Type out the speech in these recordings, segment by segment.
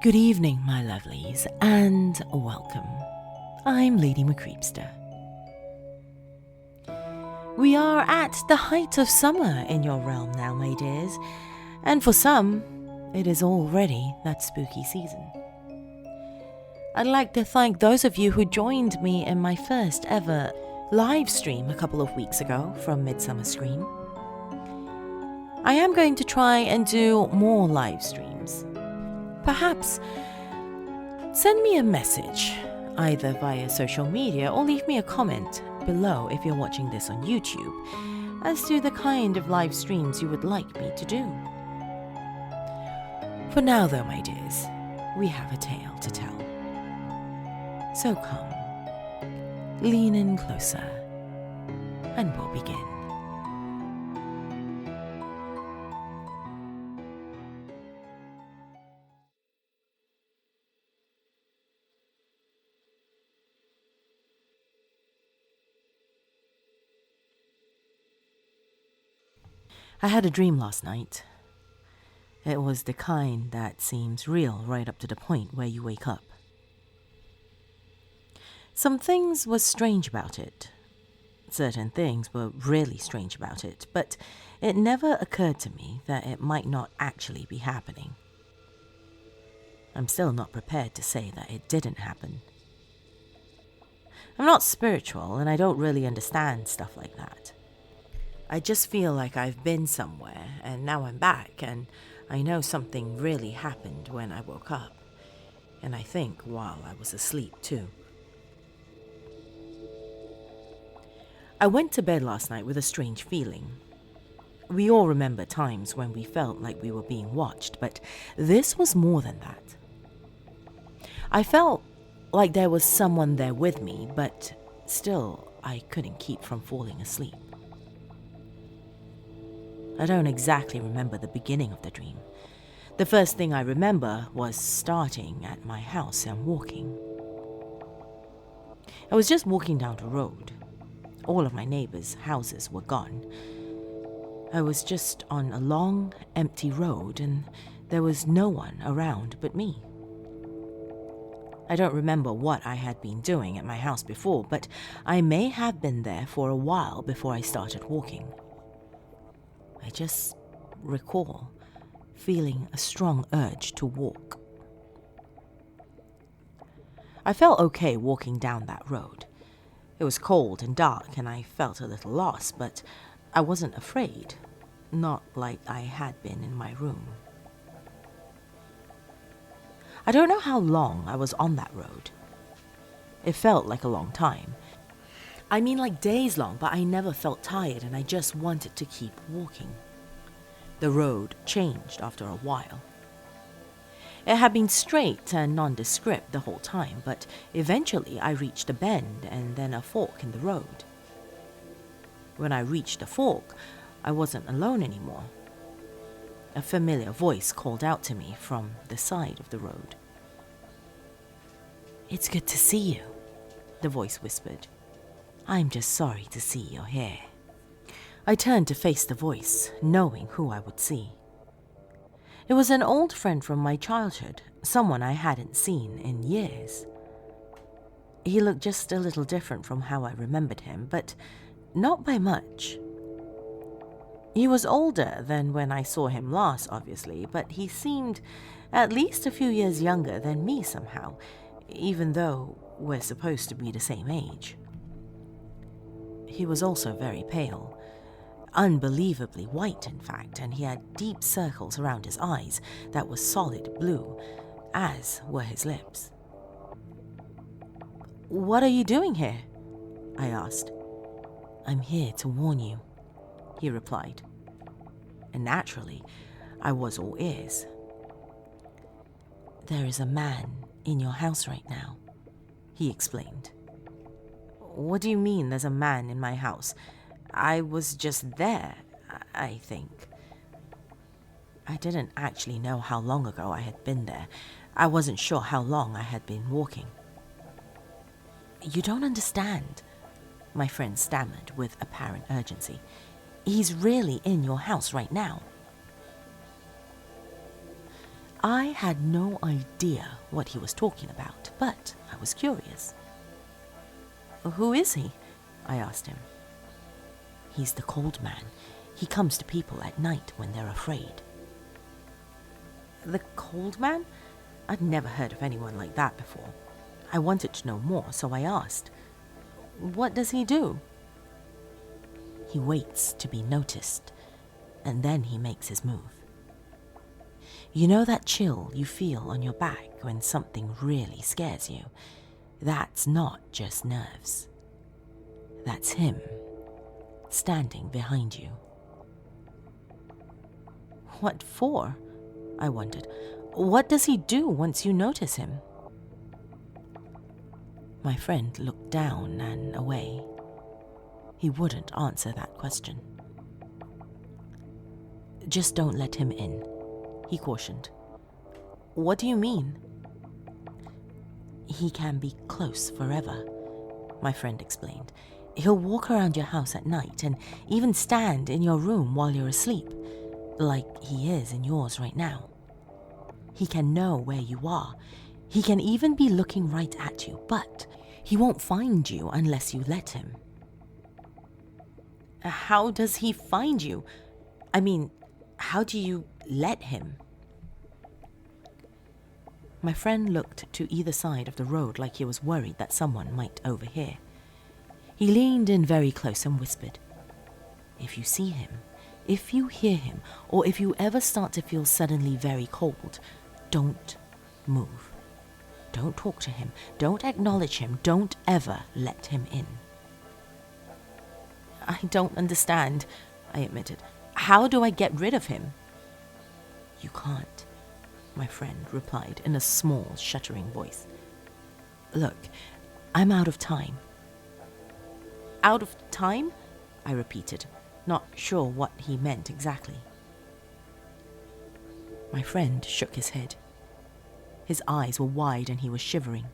Good evening, my lovelies, and welcome. I'm Lady Creepypasta. We are at the height of summer in your realm now, my dears, and for some, it is already that spooky season. I'd like to thank those of you who joined me in my first ever live stream a couple of weeks ago from Midsummer Scream. I am going to try and do more live streams. Perhaps send me a message, either via social media or leave me a comment below if you're watching this on YouTube, as to the kind of live streams you would like me to do. For now though, my dears, we have a tale to tell. So come, lean in closer, and we'll begin. I had a dream last night. It was the kind that seems real right up to the point where you wake up. Some things were strange about it. Certain things were really strange about it, but it never occurred to me that it might not actually be happening. I'm still not prepared to say that it didn't happen. I'm not spiritual, and I don't really understand stuff like that. I just feel like I've been somewhere, and now I'm back, and I know something really happened when I woke up, and I think while I was asleep too. I went to bed last night with a strange feeling. We all remember times when we felt like we were being watched, but this was more than that. I felt like there was someone there with me, but still I couldn't keep from falling asleep. I don't exactly remember the beginning of the dream. The first thing I remember was starting at my house and walking. I was just walking down the road. All of my neighbors' houses were gone. I was just on a long, empty road, and there was no one around but me. I don't remember what I had been doing at my house before, but I may have been there for a while before I started walking. I just recall feeling a strong urge to walk. I felt okay walking down that road. It was cold and dark, and I felt a little lost, but I wasn't afraid, not like I had been in my room. I don't know how long I was on that road. It felt like a long time. I mean like days long, but I never felt tired, and I just wanted to keep walking. The road changed after a while. It had been straight and nondescript the whole time, but eventually I reached a bend and then a fork in the road. When I reached the fork, I wasn't alone anymore. A familiar voice called out to me from the side of the road. "It's good to see you," the voice whispered. "I'm just sorry to see you're here." I turned to face the voice, knowing who I would see. It was an old friend from my childhood, someone I hadn't seen in years. He looked just a little different from how I remembered him, but not by much. He was older than when I saw him last, obviously, but he seemed at least a few years younger than me somehow, even though we're supposed to be the same age. He was also very pale. Unbelievably white, in fact, and he had deep circles around his eyes that were solid blue, as were his lips. "What are you doing here?" I asked. "I'm here to warn you," he replied. And naturally, I was all ears. "There is a man in your house right now," he explained. "What do you mean there's a man in my house? I was just there, I think." I didn't actually know how long ago I had been there. I wasn't sure how long I had been walking. "You don't understand," my friend stammered with apparent urgency. "He's really in your house right now." I had no idea what he was talking about, but I was curious. "Who is he?" I asked him. "He's the cold man. He comes to people at night when they're afraid." The cold man? I'd never heard of anyone like that before. I wanted to know more, so I asked, "What does he do?" "He waits to be noticed, and then he makes his move. You know that chill you feel on your back when something really scares you? That's not just nerves. That's him, standing behind you." "What for?" I wondered. "What does he do once you notice him?" My friend looked down and away. He wouldn't answer that question. "Just don't let him in," he cautioned. "What do you mean?" "He can be close forever," my friend explained. "He'll walk around your house at night and even stand in your room while you're asleep, like he is in yours right now. He can know where you are. He can even be looking right at you, but he won't find you unless you let him." "How does he find you? I mean, how do you let him?" My friend looked to either side of the road like he was worried that someone might overhear. He leaned in very close and whispered, "If you see him, if you hear him, or if you ever start to feel suddenly very cold, don't move. Don't talk to him. Don't acknowledge him. Don't ever let him in." "I don't understand," I admitted. "How do I get rid of him?" "You can't," my friend replied in a small, shuddering voice. "Look, I'm out of time." "Out of time?" I repeated, not sure what he meant exactly. My friend shook his head. His eyes were wide and he was shivering.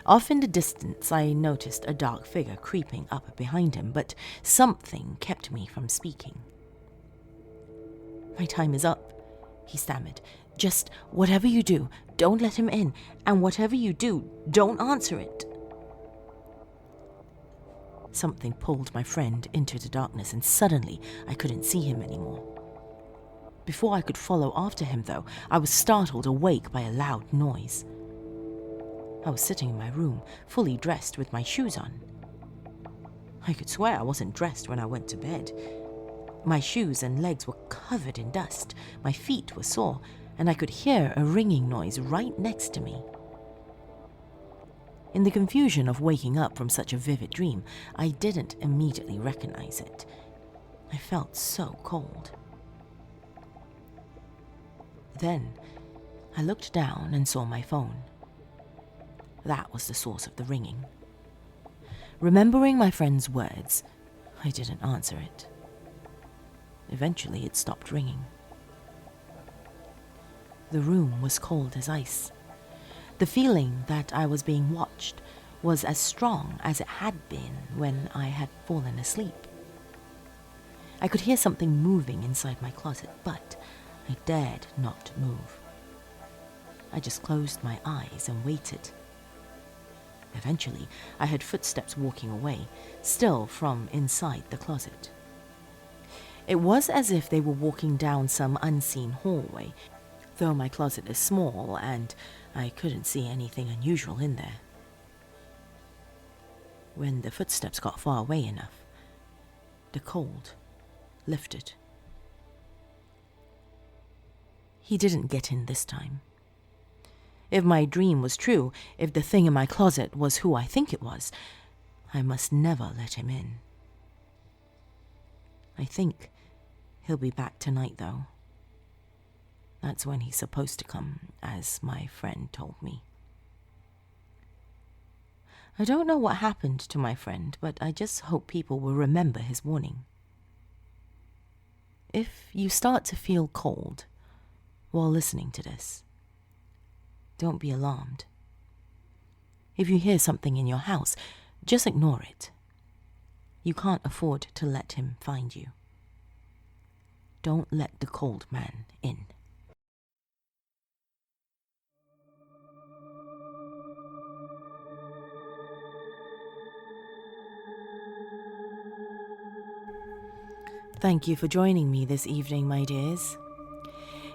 Off in the distance, I noticed a dark figure creeping up behind him, but something kept me from speaking. "My time is up," he stammered. "Just whatever you do, don't let him in, and whatever you do, don't answer it." Something pulled my friend into the darkness, and suddenly I couldn't see him anymore. Before I could follow after him, though, I was startled awake by a loud noise. I was sitting in my room, fully dressed with my shoes on. I could swear I wasn't dressed when I went to bed. My shoes and legs were covered in dust, my feet were sore, and I could hear a ringing noise right next to me. In the confusion of waking up from such a vivid dream, I didn't immediately recognize it. I felt so cold. Then, I looked down and saw my phone. That was the source of the ringing. Remembering my friend's words, I didn't answer it. Eventually, it stopped ringing. The room was cold as ice. The feeling that I was being watched was as strong as it had been when I had fallen asleep. I could hear something moving inside my closet, but I dared not move. I just closed my eyes and waited. Eventually, I heard footsteps walking away, still from inside the closet. It was as if they were walking down some unseen hallway, though my closet is small and I couldn't see anything unusual in there. When the footsteps got far away enough, the cold lifted. He didn't get in this time. If my dream was true, if the thing in my closet was who I think it was, I must never let him in. I think he'll be back tonight, though. That's when he's supposed to come, as my friend told me. I don't know what happened to my friend, but I just hope people will remember his warning. If you start to feel cold while listening to this, don't be alarmed. If you hear something in your house, just ignore it. You can't afford to let him find you. Don't let the cold man in. Thank you for joining me this evening, my dears.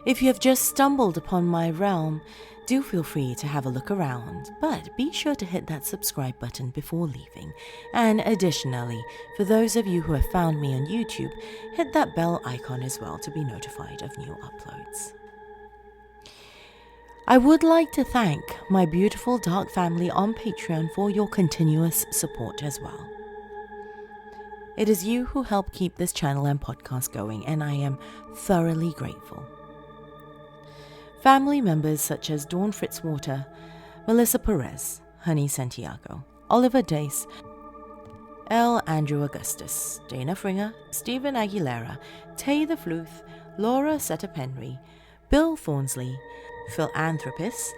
If you have just stumbled upon my realm, do feel free to have a look around, but be sure to hit that subscribe button before leaving. And additionally, for those of you who have found me on YouTube, hit that bell icon as well to be notified of new uploads. I would like to thank my beautiful dark family on Patreon for your continuous support as well. It is you who help keep this channel and podcast going, and I am thoroughly grateful. Family members such as Dawn Fritzwater, Melissa Perez, Honey Santiago, Oliver Dace, L. Andrew Augustus, Dana Fringer, Stephen Aguilera, Tay the Fluth, Laura Setapenry, Bill Thornsley, Philanthropist,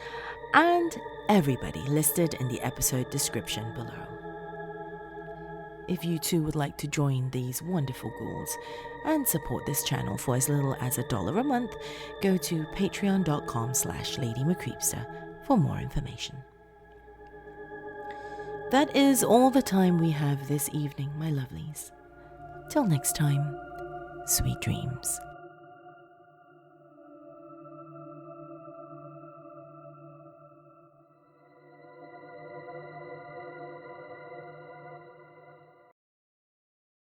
and everybody listed in the episode description below. If you too would like to join these wonderful ghouls and support this channel for as little as $1 a month, go to patreon.com/LadyMcCreepster for more information. That is all the time we have this evening, my lovelies. Till next time, sweet dreams.